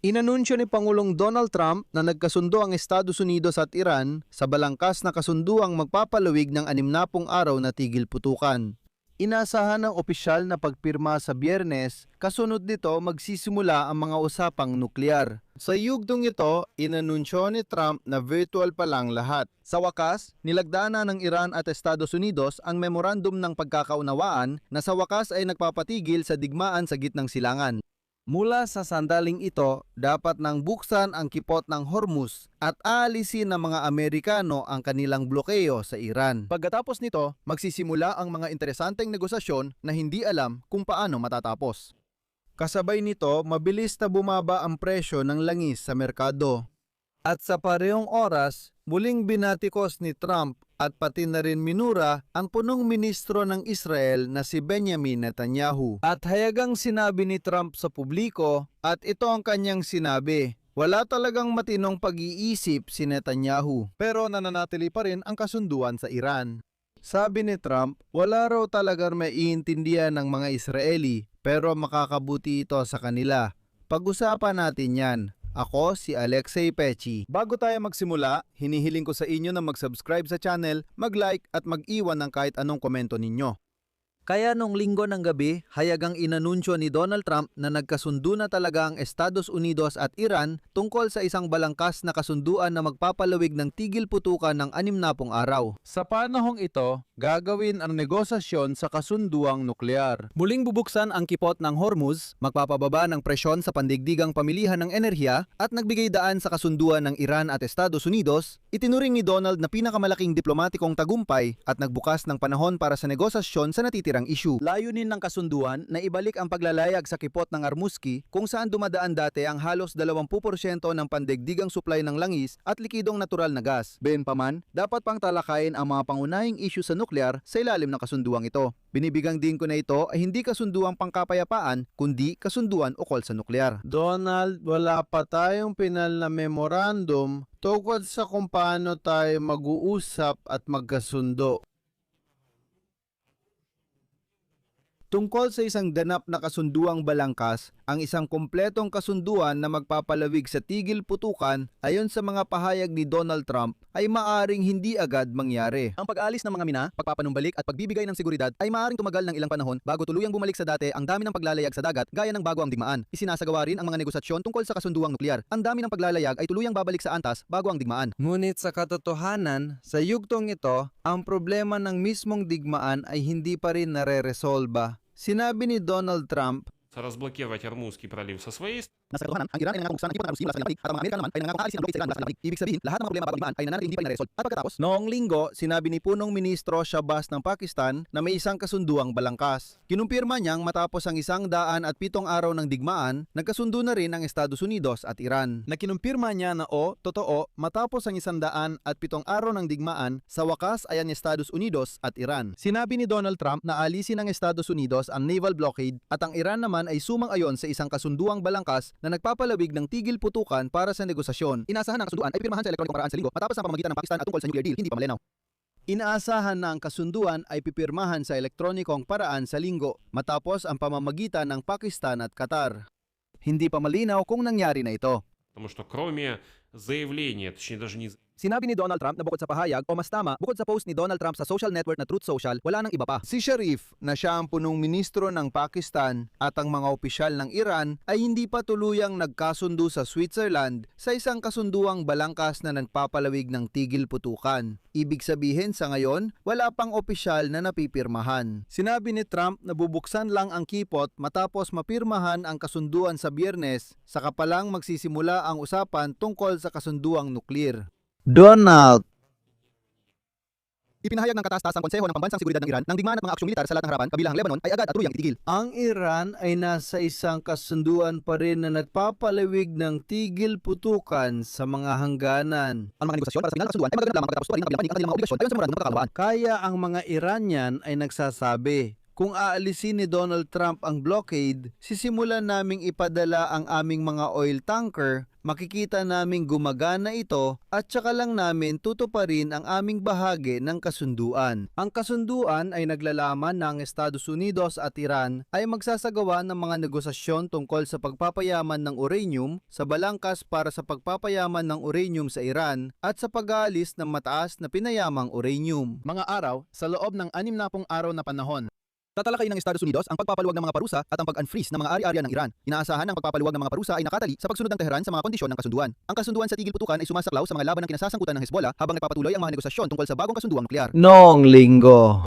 Inanunsyo ni Pangulong Donald Trump na nagkasundo ang Estados Unidos at Iran sa balangkas na kasunduang magpapalawig ng 60 araw na tigil putukan. Inasahan ng opisyal na pagpirma sa Biyernes, kasunod nito magsisimula ang mga usapang nuklear. Sa yugtong ito, inanunsyo ni Trump na virtual pa lang lahat. Sa wakas, nilagdaan na ng Iran at Estados Unidos ang memorandum ng pagkakaunawaan na sa wakas ay nagpapatigil sa digmaan sa gitnang silangan. Mula sa sandaling ito, dapat nang buksan ang kipot ng Hormuz at aalisin ng mga Amerikano ang kanilang blokeyo sa Iran. Pagkatapos nito, magsisimula ang mga interesanteng negosasyon na hindi alam kung paano matatapos. Kasabay nito, mabilis na bumaba ang presyo ng langis sa merkado. At sa parehong oras, muling binatikos ni Trump at pati na rin minura ang punong ministro ng Israel na si Benjamin Netanyahu. At hayagang sinabi ni Trump sa publiko, at ito ang kanyang sinabi, wala talagang matinong pag-iisip si Netanyahu, pero nananatili pa rin ang kasunduan sa Iran. Sabi ni Trump, wala raw talagang maiintindihan ng mga Israeli, pero makakabuti ito sa kanila. Pag-usapan natin yan. Ako si Alexei Pechi. Bago tayo magsimula, hinihiling ko sa inyo na mag-subscribe sa channel, mag-like at mag-iwan ng kahit anong komento ninyo. Kaya nung linggo ng gabi, hayagang inanunsyo ni Donald Trump na nagkasundo na talaga ang Estados Unidos at Iran tungkol sa isang balangkas na kasunduan na magpapalawig ng tigil putukan ng 60 araw. Sa panahong ito, gagawin ang negosasyon sa kasunduang nuklear. Muling bubuksan ang kipot ng Hormuz, magpapababa ng presyon sa pandigdigang pamilihan ng enerhiya at nagbigay daan sa kasunduan ng Iran at Estados Unidos, itinuring ni Donald na pinakamalaking diplomatikong tagumpay at nagbukas ng panahon para sa negosasyon sa natitirang issue. Layunin ng kasunduan na ibalik ang paglalayag sa kipot ng Armuski kung saan dumadaan dati ang halos 20% ng pandigdigang supply ng langis at likidong natural na gas. Bagaman, dapat pang talakayin ang mga pangunahing issue sa nuklear sa ilalim ng kasunduang ito. Binibigang din ko na ito ay hindi kasunduang pangkapayapaan kundi kasunduan ukol sa nuklear. Donald, wala pa tayong pinal na memorandum tungkol sa kung paano tayo mag-uusap at magkasundo. Tungkol sa isang ganap na kasunduang balangkas, ang isang kompletong kasunduan na magpapalawig sa tigil putukan ayon sa mga pahayag ni Donald Trump ay maaring hindi agad mangyari. Ang pag-alis ng mga mina, pagpapanumbalik at pagbibigay ng seguridad ay maaring tumagal ng ilang panahon bago tuluyang bumalik sa dati ang dami ng paglalayag sa dagat gaya ng bago ang digmaan. Isinasagawa rin ang mga negosasyon tungkol sa kasunduang nuklear. Ang dami ng paglalayag ay tuluyang babalik sa antas bago ang digmaan. Ngunit sa katotohanan, sa yugtong ito, ang problema ng mismong digmaan ay hindi pa rin nare-resolba. Sinabi ni Donald Trump, разблокировать Ормузский пролив со своей стороны. nasa katotohanan, ang Iran ay nangangako buksan ang kipot ng Armuski mula sa kanilang panig at ang mga Amerikano naman ay nangangako aalisin ang blockade sa Iran mula sa kanilang panig. Ibig sabihin, lahat ng mga problema bago digmaan ay nananatili hindi pa rin na-resolve. At pagkatapos, noong linggo, sinabi ni punong ministro Shahbaz ng Pakistan na may isang kasunduang balangkas. Kinumpirma niyang matapos ang 107 araw ng digmaan, nagkasundo na rin ang Estados Unidos at Iran. Na kinumpirma niya na totoo, matapos ang 107 araw ng digmaan, sa wakas ay ang Estados Unidos at Iran. Sinabi ni Donald Trump na alisin ng Estados Unidos ang naval blockade at ang Iran naman ay sumang-ayon sa isang kasunduang balangkas na nagpapalawig ng tigil putukan para sa negosasyon. Inaasahan na ang kasunduan ay pipirmahan sa elektronikong paraan sa linggo matapos ang pamamagitan ng Pakistan at tungkol sa nuclear deal, hindi pa malinaw. Inaasahan na ang kasunduan ay pipirmahan sa elektronikong paraan sa linggo matapos ang pamamagitan ng Pakistan at Qatar. Hindi pa malinaw kung nangyari na ito. Потому что кроме заявления, точнее даже не Sinabi ni Donald Trump na bukod sa pahayag o mas tama, bukod sa post ni Donald Trump sa social network na Truth Social, wala nang iba pa. Si Sharif, na siya ang punong ministro ng Pakistan at ang mga opisyal ng Iran ay hindi pa tuluyang nagkasundo sa Switzerland sa isang kasunduang balangkas na nagpapalawig ng tigil putukan. Ibig sabihin sa ngayon, wala pang opisyal na napipirmahan. Sinabi ni Trump na bubuksan lang ang kipot matapos mapirmahan ang kasunduan sa Biyernes, saka pa lang magsisimula ang usapan tungkol sa kasunduang nuklear. Donald, ipinahayag ng kataas-taasang konseho ng pambansang seguridad ng Iran ng digmaan at mga aksyong militar sa lahat ng harapan kabilang ang Lebanon ay agad at tuluyang itigil. Ang Iran ay nasa isang kasunduan pa rin na nagpapalawig ng tigil putukan sa mga hangganan. Ang mga negosasyon para sa final na kasunduan ay magaganap lamang pagkatapos tuparin ng kanilang panig at kanilang mga obligasyon ayon sa memorandum ng pagkakaunawaan. Kaya ang mga Iranian ay nagsasabi, Kung aalisin ni Donald Trump ang blockade, sisimulan naming ipadala ang aming mga oil tanker, makikita naming gumagana ito at saka lang namin tutuparin ang aming bahagi ng kasunduan. Ang kasunduan ay naglalaman na ang Estados Unidos at Iran ay magsasagawa ng mga negosasyon tungkol sa pagpapayaman ng uranium, sa balangkas para sa pagpapayaman ng uranium sa Iran at sa pag-aalis ng mataas na pinayamang uranium. Mga araw sa loob ng 60 araw na panahon. Tatalakayin ng Estados Unidos ang pagpapaluwag ng mga parusa at ang pag-unfreeze ng mga ari-arian ng Iran. Inaasahan ng pagpapaluwag ng mga parusa ay nakatali sa pagsunod ng Tehran sa mga kondisyon ng kasunduan. Ang kasunduan sa tigil putukan ay sumasaklaw sa mga laban ng kinasasangkutan ng Hezbollah habang nagpapatuloy ang mga negosasyon tungkol sa bagong kasunduang nuklear. Noong linggo,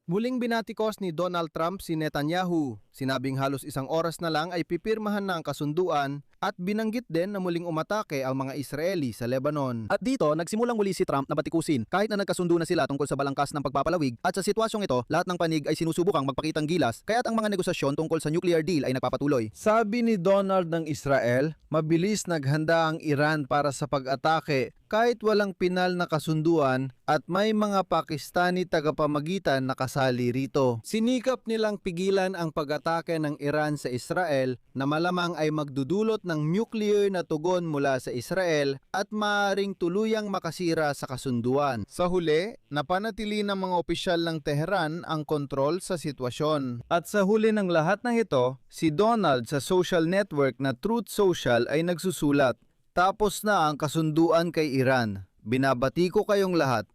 muling binatikos ni Donald Trump si Netanyahu. Sinabing halos isang oras na lang ay pipirmahan na ang kasunduan at binanggit din na muling umatake ang mga Israeli sa Lebanon. At dito, nagsimulang muli si Trump na batikusin kahit na nagkasundo na sila tungkol sa balangkas ng pagpapalawig at sa sitwasyong ito, lahat ng panig ay sinusubukang magpakitang gilas kaya't ang mga negosasyon tungkol sa nuclear deal ay nagpapatuloy. Sabi ni Donald ng Israel, mabilis naghanda ang Iran para sa pag-atake kahit walang pinal na kasunduan at may mga Pakistani tagapamagitan na kasali rito. Sinikap nilang pigilan ang pag-atake ng Iran sa Israel na malamang ay magdudulot ng nuclear na tugon mula sa Israel at maaaring tuluyang makasira sa kasunduan. Sa huli, napanatili ng mga opisyal ng Tehran ang kontrol sa sitwasyon. At sa huli ng lahat ng ito, si Donald sa social network na Truth Social ay nagsusulat, "Tapos na ang kasunduan kay Iran. Binabati ko kayong lahat.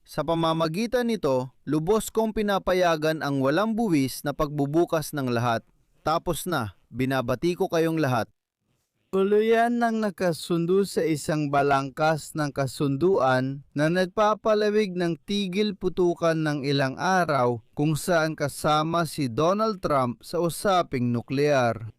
Sa pamamagitan nito, lubos kong pinapayagan ang walang buwis na pagbubukas ng lahat. Tapos na, binabati ko kayong lahat." Tuluyan nang nakasundo sa isang balangkas ng kasunduan na nagpapalawig ng tigil putukan ng ilang araw kung saan kasama si Donald Trump sa usaping nuklear.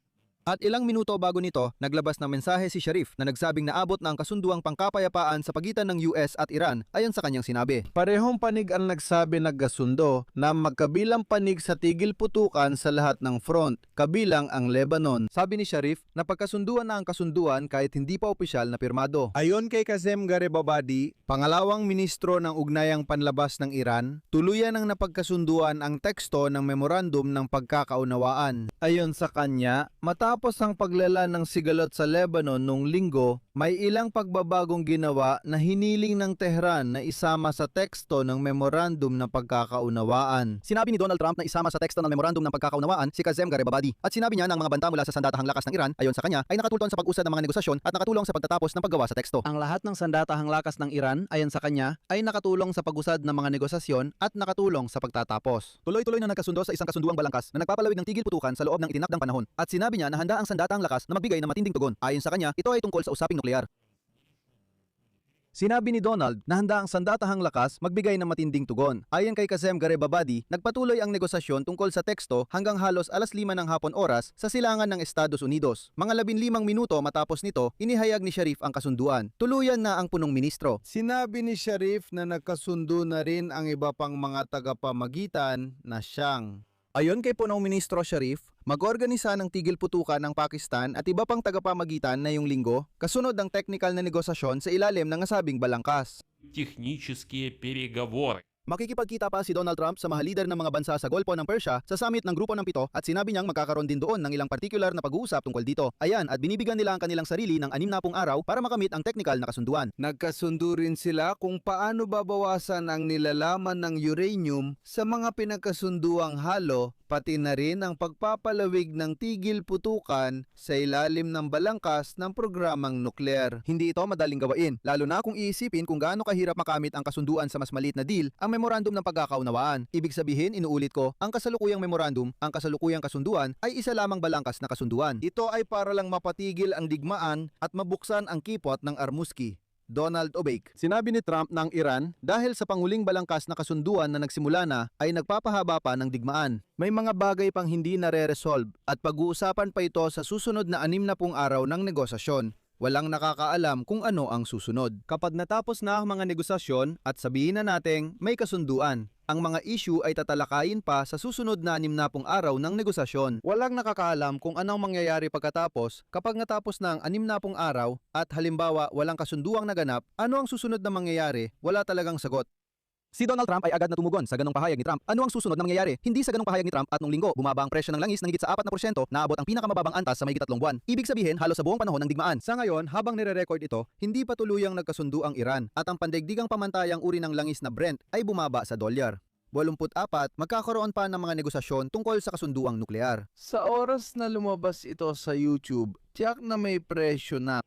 At ilang minuto bago nito, naglabas ng mensahe si Sharif na nagsabing naabot na ang kasunduang pangkapayapaan sa pagitan ng US at Iran ayon sa kanyang sinabi. Parehong panig ang nagsabi nagkasundo na magkabilang panig sa tigil putukan sa lahat ng front, kabilang ang Lebanon. Sabi ni Sharif na pagkasunduan na ang kasunduan kahit hindi pa opisyal na pirmado. Ayon kay Kazem Garibabadi, pangalawang ministro ng Ugnayang Panlabas ng Iran, tuluyan ang napagkasunduan ang teksto ng memorandum ng pagkakaunawaan. Ayon sa kanya, matapos ang paglala ng sigalot sa Lebanon noong linggo, may ilang pagbabagong ginawa na hiniling ng Tehran na isama sa teksto ng memorandum ng pagkakaunawaan. Sinabi ni Donald Trump na isama sa teksto ng memorandum ng pagkakaunawaan si Kazem Garibabadi. At sinabi niya na ang mga banta mula sa sandatahang lakas ng Iran, ayon sa kanya, ay nakatulong sa pag-usad ng mga negosasyon at nakatulong sa pagtatapos ng paggawa sa teksto. Ang lahat ng sandatahang lakas ng Iran, ayon sa kanya, ay nakatulong sa pag-usad ng mga negosasyon at nakatulong sa pagtatapos. Tuloy-tuloy na nagkasundo sa isang kasunduang balangkas na nagpapalawig ng tigil putukan sa loob ng itinakdang panahon. At sinabi niya na handa ang sandatahang lakas na magbigay ng matinding tugon. Ayon sa kanya, ito ay tungkol sa usaping nuklear. Sinabi ni Donald na handa ang sandatahang lakas magbigay ng matinding tugon. Ayon kay Kazem Garibabadi, nagpatuloy ang negosasyon tungkol sa teksto hanggang halos 5:00 ng hapon oras sa silangan ng Estados Unidos. Mga 15 minuto matapos nito, inihayag ni Sharif ang kasunduan. Tuluyan na ang punong ministro. Sinabi ni Sharif na nagkasundo na rin ang iba pang mga tagapamagitan na siyang. Ayon kay Punong Ministro Sharif, mag-organisa ng tigil putukan ng Pakistan at iba pang tagapamagitan na yung linggo, kasunod ng technical na negosasyon sa ilalim ng nasabing balangkas. Технические переговоры. Makikipagkita pa si Donald Trump sa mga lider ng mga bansa sa Golpo ng Persia sa summit ng Grupo ng 7 at sinabi niyang magkakaroon din doon ng ilang partikular na pag-uusap tungkol dito. Ayan, at binibigyan nila ang kanilang sarili ng 60 araw para makamit ang technical na kasunduan. Nagkasundo rin sila kung paano babawasan ang nilalaman ng uranium sa mga pinagkasunduang halo, pati na rin ang pagpapalawig ng tigil putukan sa ilalim ng balangkas ng programang nuklear. Hindi ito madaling gawain, lalo na kung iisipin kung gaano kahirap makamit ang kasunduan sa mas maliit na deal, ang memorandum ng pagkakaunawaan. Ibig sabihin, inuulit ko, ang kasalukuyang memorandum, ang kasalukuyang kasunduan ay isa lamang balangkas na kasunduan. Ito ay para lang mapatigil ang digmaan at mabuksan ang kipot ng Armuski. Donald Obeik. Sinabi ni Trump na ang Iran, dahil sa panguling balangkas na kasunduan na nagsimula na, ay nagpapahaba pa ng digmaan. May mga bagay pang hindi nare-resolve at pag-uusapan pa ito sa susunod na 60 araw ng negosasyon. Walang nakakaalam kung ano ang susunod. Kapag natapos na ang mga negosasyon at sabihin na nating may kasunduan, Ang mga issue ay tatalakayin pa sa susunod na 60 araw ng negosasyon. Walang nakakaalam kung anong mangyayari pagkatapos kapag natapos na ang 60 araw at halimbawa walang kasunduang naganap, ano ang susunod na mangyayari? Wala talagang sagot. Si Donald Trump ay agad na tumugon sa ganong pahayag ni Trump. Ano ang susunod na mangyayari? Hindi sa ganong pahayag ni Trump at nung linggo, bumaba ang presyo ng langis ng higit sa 4%, naabot ang pinakamababang antas sa mahigit 3 buwan. Ibig sabihin, halos sa buong panahon ng digmaan. Sa ngayon, habang nire-record ito, hindi pa tuluyang nagkasundo ang Iran at ang pandaigdigang pamantayang uri ng langis na Brent ay bumaba sa dolyar. 84, magkakaroon pa ng mga negosasyon tungkol sa kasunduang nuklear. Sa oras na lumabas ito sa YouTube, tiyak na may presyo na.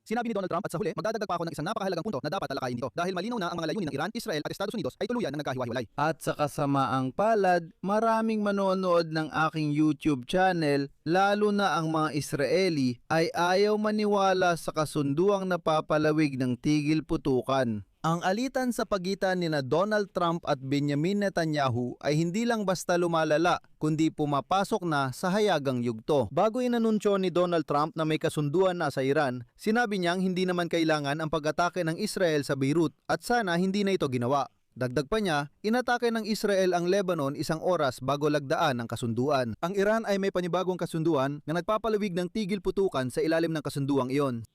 Sinabi ni Donald Trump at sa huli, magdadagdag pa ako ng isang napakahalagang punto na dapat talakayin dito dahil malinaw na ang mga layunin ng Iran, Israel at Estados Unidos ay tuluyan na nagkahiwa-hiwalay. At sa kasamaang palad, maraming manonood ng aking YouTube channel, lalo na ang mga Israeli, ay ayaw maniwala sa kasunduang napapalawig ng tigil putukan. Ang alitan sa pagitan ni Donald Trump at Benjamin Netanyahu ay hindi lang basta lumalala, kundi pumapasok na sa hayagang yugto. Bago inanunsyo ni Donald Trump na may kasunduan na sa Iran, sinabi niyang hindi naman kailangan ang pag-atake ng Israel sa Beirut at sana hindi na ito ginawa. Dagdag pa niya, inatake ng Israel ang Lebanon 1 oras bago lagdaan ang kasunduan. Ang Iran ay may panibagong kasunduan na nagpapalawig ng tigil putukan sa ilalim ng kasunduang iyon.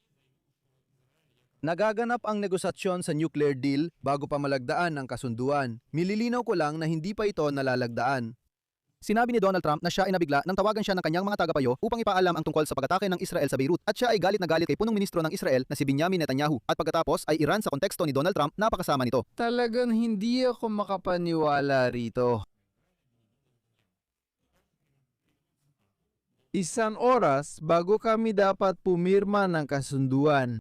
Nagaganap ang negosasyon sa nuclear deal bago pa malagdaan ang kasunduan. Mililinaw ko lang na hindi pa ito nalalagdaan. Sinabi ni Donald Trump na siya ay nabigla nang tawagan siya ng kanyang mga tagapayo upang ipaalam ang tungkol sa pag-atake ng Israel sa Beirut at siya ay galit na galit kay punong ministro ng Israel na si Benjamin Netanyahu at pagkatapos ay Iran sa konteksto ni Donald Trump na pakasama nito. Talagang hindi ako makapaniwala rito. 1 oras bago kami dapat pumirma ng kasunduan.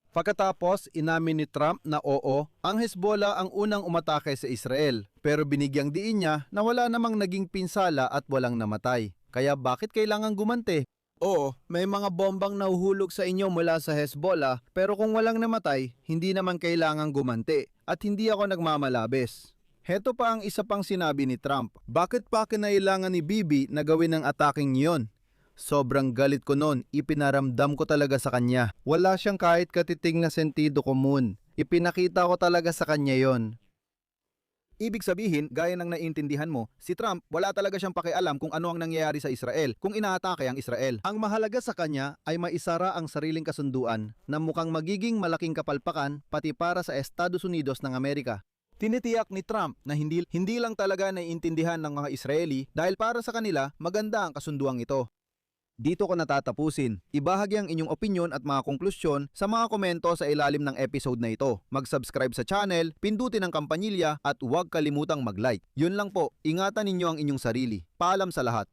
Pagkatapos, inamin ni Trump na oo, ang Hezbollah ang unang umatake sa Israel. Pero binigyang diin niya na wala namang naging pinsala at walang namatay. Kaya bakit kailangan gumante? Oo, may mga bombang nahuhulog sa inyo mula sa Hezbollah, pero kung walang namatay, hindi naman kailangan gumante. At hindi ako nagmamalabis. Heto pa ang isa pang sinabi ni Trump. Bakit pa kinailangan ni Bibi na gawin ang ataking iyon? Sobrang galit ko noon, ipinaramdam ko talaga sa kanya. Wala siyang kahit katiting na sentido komun. Ipinakita ko talaga sa kanya yon. Ibig sabihin, gaya ng naiintindihan mo, si Trump wala talaga siyang pakialam kung ano ang nangyayari sa Israel, kung inaatake ang Israel. Ang mahalaga sa kanya ay maisara ang sariling kasunduan na mukhang magiging malaking kapalpakan pati para sa Estados Unidos ng Amerika. Tinitiyak ni Trump na hindi lang talaga naiintindihan ng mga Israeli dahil para sa kanila maganda ang kasunduang ito. Dito ko natatapusin. Ibahagi ang inyong opinyon at mga konklusyon sa mga komento sa ilalim ng episode na ito. Mag-subscribe sa channel, pindutin ang kampanilya at huwag kalimutang mag-like. Yun lang po, ingatan ninyo ang inyong sarili. Paalam sa lahat.